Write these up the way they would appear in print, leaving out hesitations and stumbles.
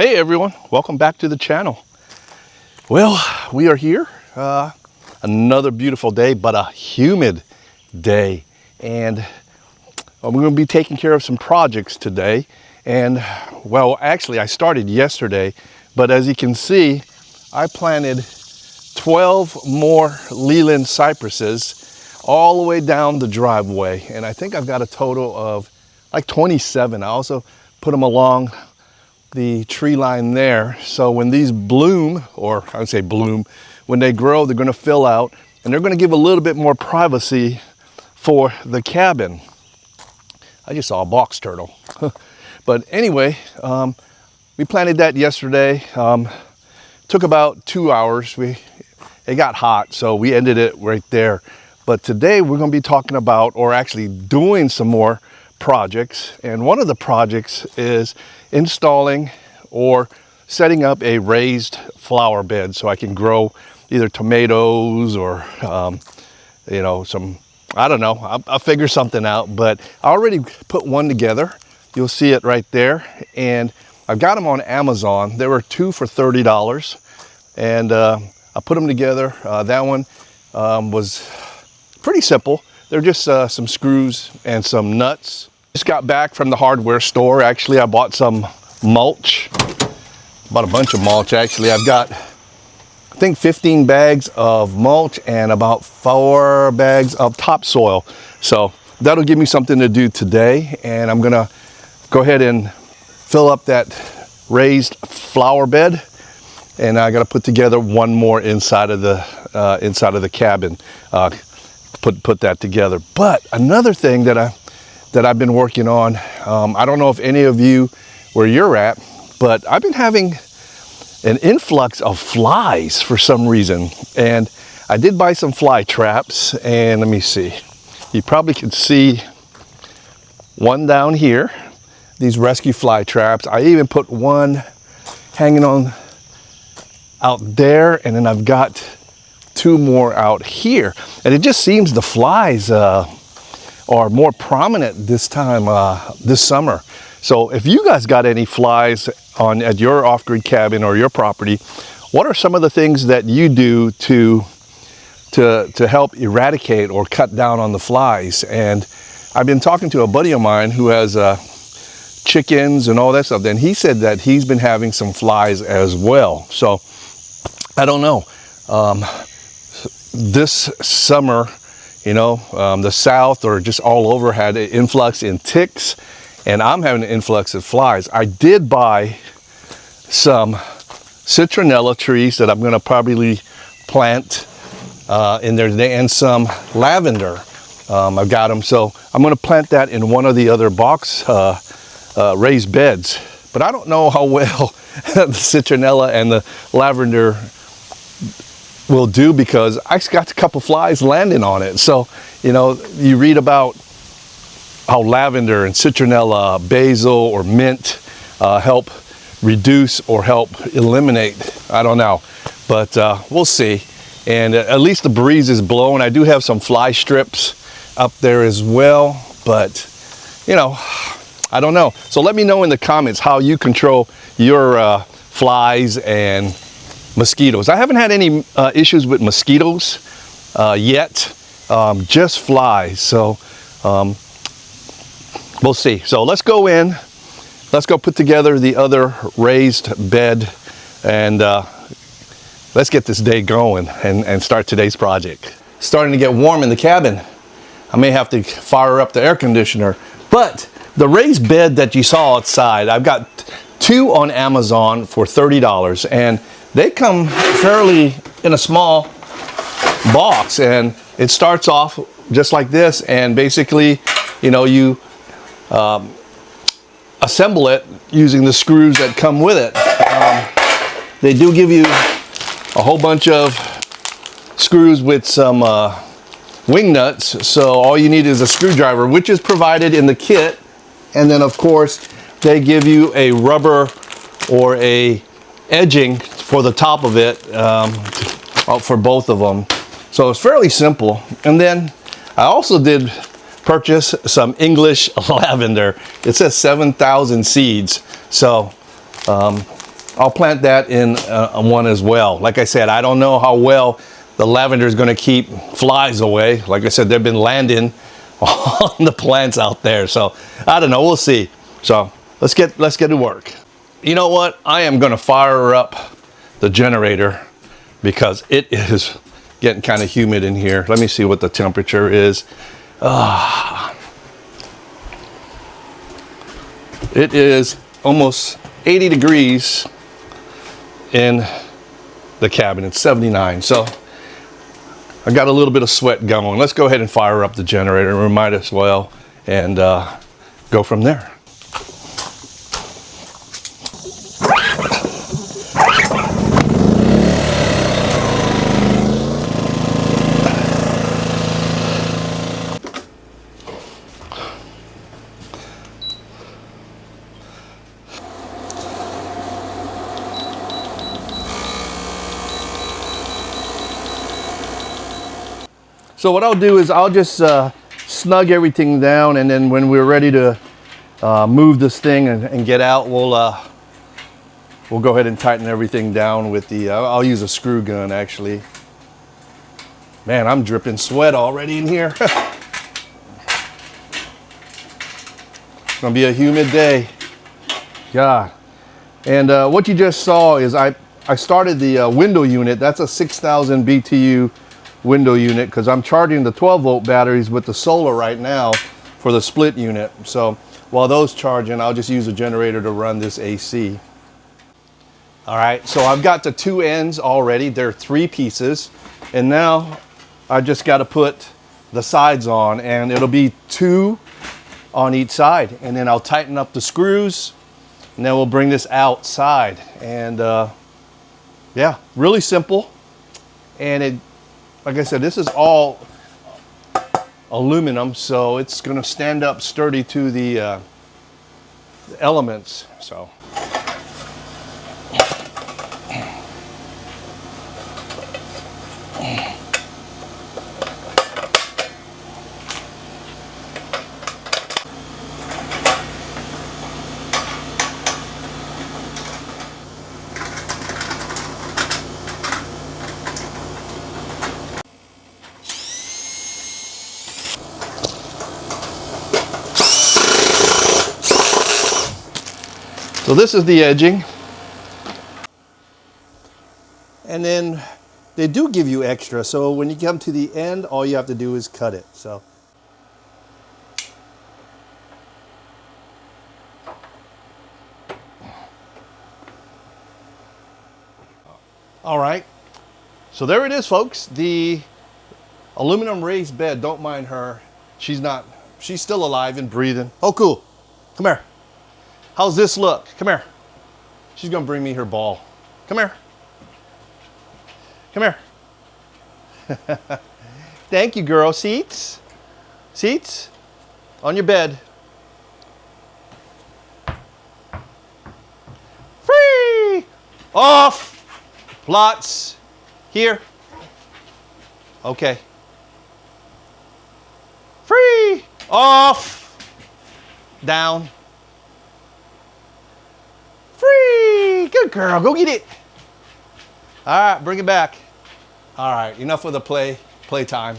Hey everyone, welcome back to the channel. Well, we are here, another beautiful day, but a humid day. And we're going to be taking care of some projects today. And well, actually I started yesterday, but as you can see, I planted 12 more Leland cypresses all the way down the driveway. And I think I've got a total of like 27. I also put them along the tree line there. So when these bloom, or I would say bloom, when they grow, they're going to fill out and they're going to give a little bit more privacy for the cabin. I just saw a box turtle. But anyway, we planted that yesterday. Took about 2 hours. It got hot, so we ended it right there. But today we're going to be talking about, or actually doing some more projects. And one of the projects is installing or setting up a raised flower bed so I can grow either tomatoes or some, I don't know, I'll figure something out. But I already put one together. You'll see it right there, and I've got them on Amazon. There were two for $30, and I put them together. That one was pretty simple. They're just some screws and some nuts. Just got back from the hardware store. Actually, I bought some mulch. Bought a bunch of mulch, actually. I've got, I think, 15 bags of mulch and about 4 bags of topsoil. So that'll give me something to do today. And I'm gonna go ahead and fill up that raised flower bed. And I gotta put together one more inside of the cabin. Put that together. But another thing that I've been working on, I don't know if any of you where you're at, but I've been having an influx of flies for some reason. And I did buy some fly traps, and let me see. You probably can see one down here, these rescue fly traps. I even put one hanging on out there, and then I've got 2 more out here. And it just seems the flies are more prominent this time, this summer. So if you guys got any flies at your off-grid cabin or your property, what are some of the things that you do to help eradicate or cut down on the flies? And I've been talking to a buddy of mine who has chickens and all that stuff, and he said that he's been having some flies as well. So I don't know. This summer, the South or just all over had an influx in ticks, and I'm having an influx of flies. I did buy some citronella trees that I'm going to probably plant in there today, and some lavender. I've got them, so I'm going to plant that in one of the other box raised beds. But I don't know how well the citronella and the lavender will do, because I got a couple flies landing on it. So, you read about how lavender and citronella, basil or mint help reduce or help eliminate. I don't know, but we'll see. And at least the breeze is blowing. I do have some fly strips up there as well, but I don't know. So let me know in the comments how you control your flies and mosquitoes. I haven't had any issues with mosquitoes yet, just flies. So we'll see. So let's go in. Let's go put together the other raised bed, and let's get this day going and start today's project. Starting to get warm in the cabin. I may have to fire up the air conditioner. But the raised bed that you saw outside, I've got 2 on Amazon for $30, and they come fairly in a small box, and it starts off just like this. And basically, you assemble it using the screws that come with it. They do give you a whole bunch of screws with some wing nuts, so all you need is a screwdriver, which is provided in the kit. And then of course they give you a rubber or a edging for the top of it, for both of them. So it's fairly simple. And then I also did purchase some English lavender. It says 7,000 seeds. So I'll plant that in one as well. Like I said, I don't know how well the lavender is going to keep flies away. Like I said, they've been landing on the plants out there. So I don't know, we'll see. So let's get to work. You know what? I am going to fire up the generator because it is getting kind of humid in here. Let me see what the temperature is. It is almost 80 degrees in the cabin. It's 79. So I got a little bit of sweat going. Let's go ahead and fire up the generator. We might as well and go from there. So what I'll do is I'll just snug everything down, and then when we're ready to move this thing and get out, we'll go ahead and tighten everything down with the, I'll use a screw gun actually. Man, I'm dripping sweat already in here. It's gonna be a humid day. God. And what you just saw is I started the window unit. That's a 6,000 BTU window unit because I'm charging the 12-volt batteries with the solar right now for the split unit. So while those charging, I'll just use a generator to run this AC. All right, so I've got the two ends already. They're 3 pieces. And now I just got to put the sides on, and it'll be 2 on each side. And then I'll tighten up the screws, and then we'll bring this outside. And yeah, really simple. And it, like I said, this is all aluminum, so it's going to stand up sturdy to the elements. So. So this is the edging. And then they do give you extra. So when you come to the end, all you have to do is cut it. So. All right. So there it is, folks. The aluminum raised bed. Don't mind her. She's still alive and breathing. Oh, cool. Come here. How's this look? Come here. She's gonna bring me her ball. Come here. Come here. Thank you, girl. Seats? Seats? On your bed. Free! Off! Lots. Here. Okay. Free! Off! Down. Free! Good girl, go get it. All right, bring it back. All right, enough of the playtime.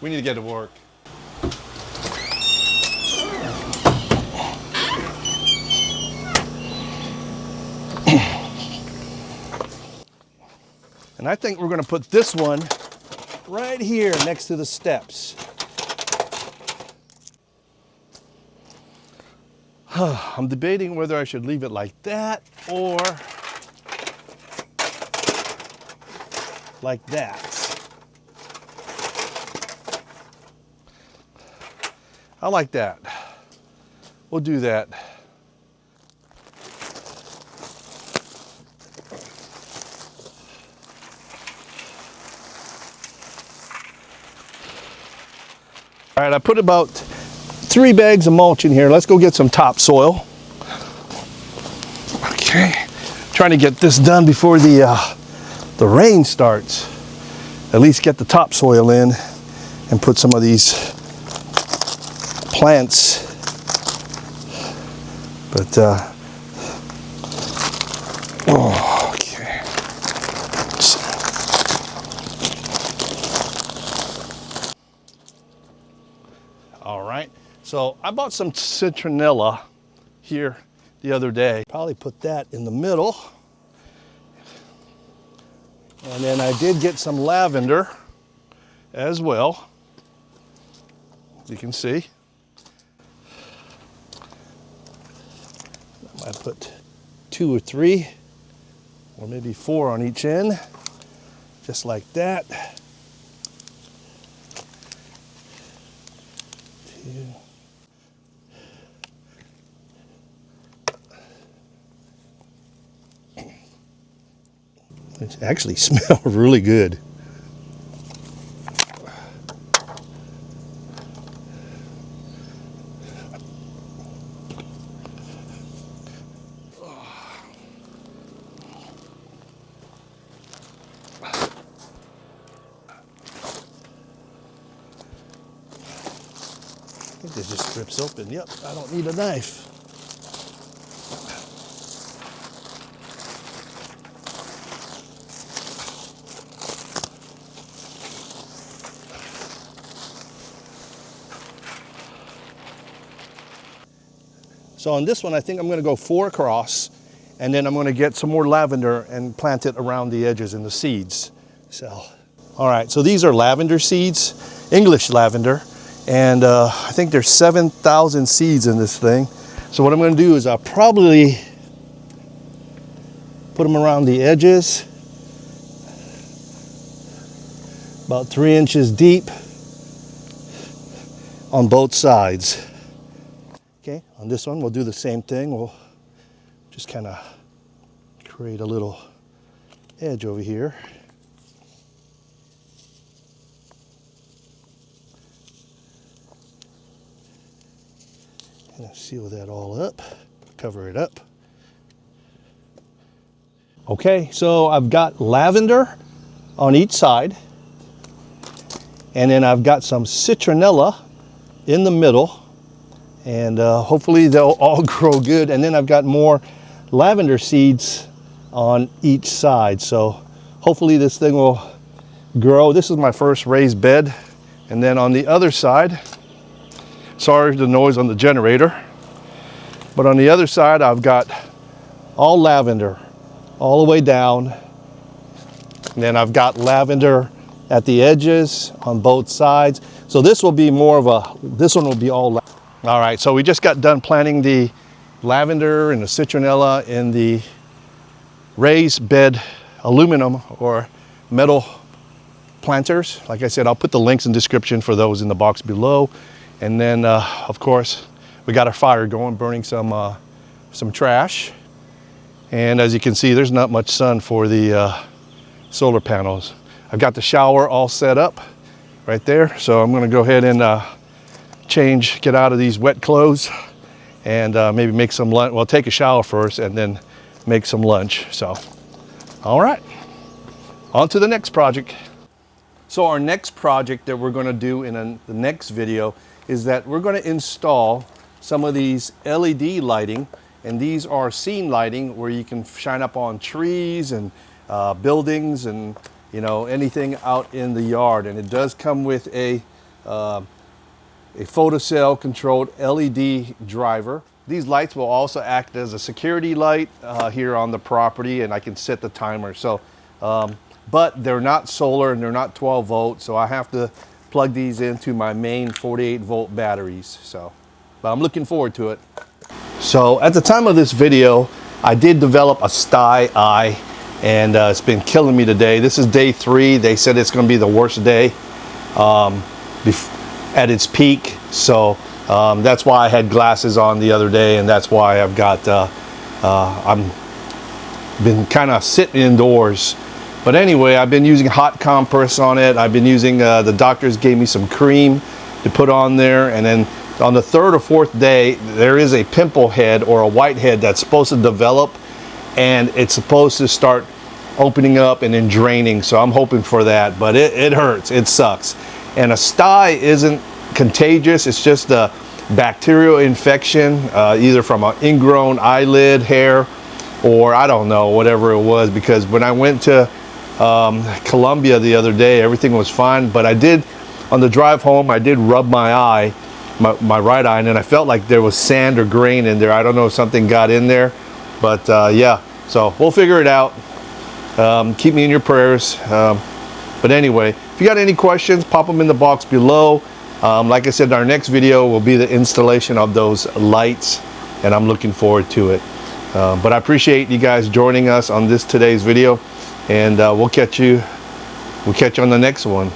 We need to get to work. And I think we're gonna put this one right here next to the steps. I'm debating whether I should leave it like that or like that. I like that. We'll do that. All right, I put about 3 bags of mulch in here. Let's go get some topsoil. Okay, trying to get this done before the rain starts. At least get the topsoil in and put some of these plants. But So I bought some citronella here the other day. Probably put that in the middle. And then I did get some lavender as well, as you can see. I might put 2 or 3, or maybe 4 on each end, just like that. 2. It actually smells really good. I think this just rips open. Yep, I don't need a knife. So on this one, I think I'm going to go 4 across, and then I'm going to get some more lavender and plant it around the edges in the seeds. So, all right, so these are lavender seeds, English lavender, and I think there's 7,000 seeds in this thing. So what I'm going to do is I'll probably put them around the edges, about 3 inches deep on both sides. Okay, on this one, we'll do the same thing. We'll just kind of create a little edge over here. And seal that all up, cover it up. Okay, so I've got lavender on each side, and then I've got some citronella in the middle. And hopefully they'll all grow good. And then I've got more lavender seeds on each side. So hopefully this thing will grow. This is my first raised bed. And then on the other side, sorry for the noise on the generator, but on the other side I've got all lavender all the way down. And then I've got lavender at the edges on both sides. So this will be more of a, this one will be all lavender. All right, so we just got done planting the lavender and the citronella in the raised bed aluminum or metal planters. Like I said, I'll put the links in the description for those in the box below. And then, of course, we got our fire going, burning some trash. And as you can see, there's not much sun for the solar panels. I've got the shower all set up right there. So I'm gonna go ahead and get out of these wet clothes and maybe make some lunch. Well, take a shower first and then make some lunch. So, all right, on to the next project. So our next project that we're going to do in the next video is that we're going to install some of these LED lighting, and these are scene lighting where you can shine up on trees and buildings and anything out in the yard. And it does come with a photocell controlled LED driver. These lights will also act as a security light here on the property, and I can set the timer. So, but they're not solar and they're not 12 volt, so I have to plug these into my main 48 volt batteries. So, but I'm looking forward to it. So at the time of this video, I did develop a sty eye, and it's been killing me today. This is day 3. They said it's going to be the worst day at its peak. So that's why I had glasses on the other day, and that's why I've got I'm been kind of sitting indoors. But anyway, I've been using hot compress on it. I've been using the doctors gave me some cream to put on there, and then on the 3rd or 4th day there is a pimple head or a whitehead that's supposed to develop, and it's supposed to start opening up and then draining. So I'm hoping for that, but it hurts, it sucks. And a sty isn't contagious, it's just a bacterial infection, either from an ingrown eyelid hair or I don't know, whatever it was, because when I went to Colombia the other day, everything was fine. But I did, on the drive home, I did rub my eye, my right eye, and then I felt like there was sand or grain in there. I don't know if something got in there, but yeah, so we'll figure it out. Keep me in your prayers. But anyway, if you got any questions, pop them in the box below. Like I said, our next video will be the installation of those lights, and I'm looking forward to it. But I appreciate you guys joining us on today's video, and we'll catch you on the next one.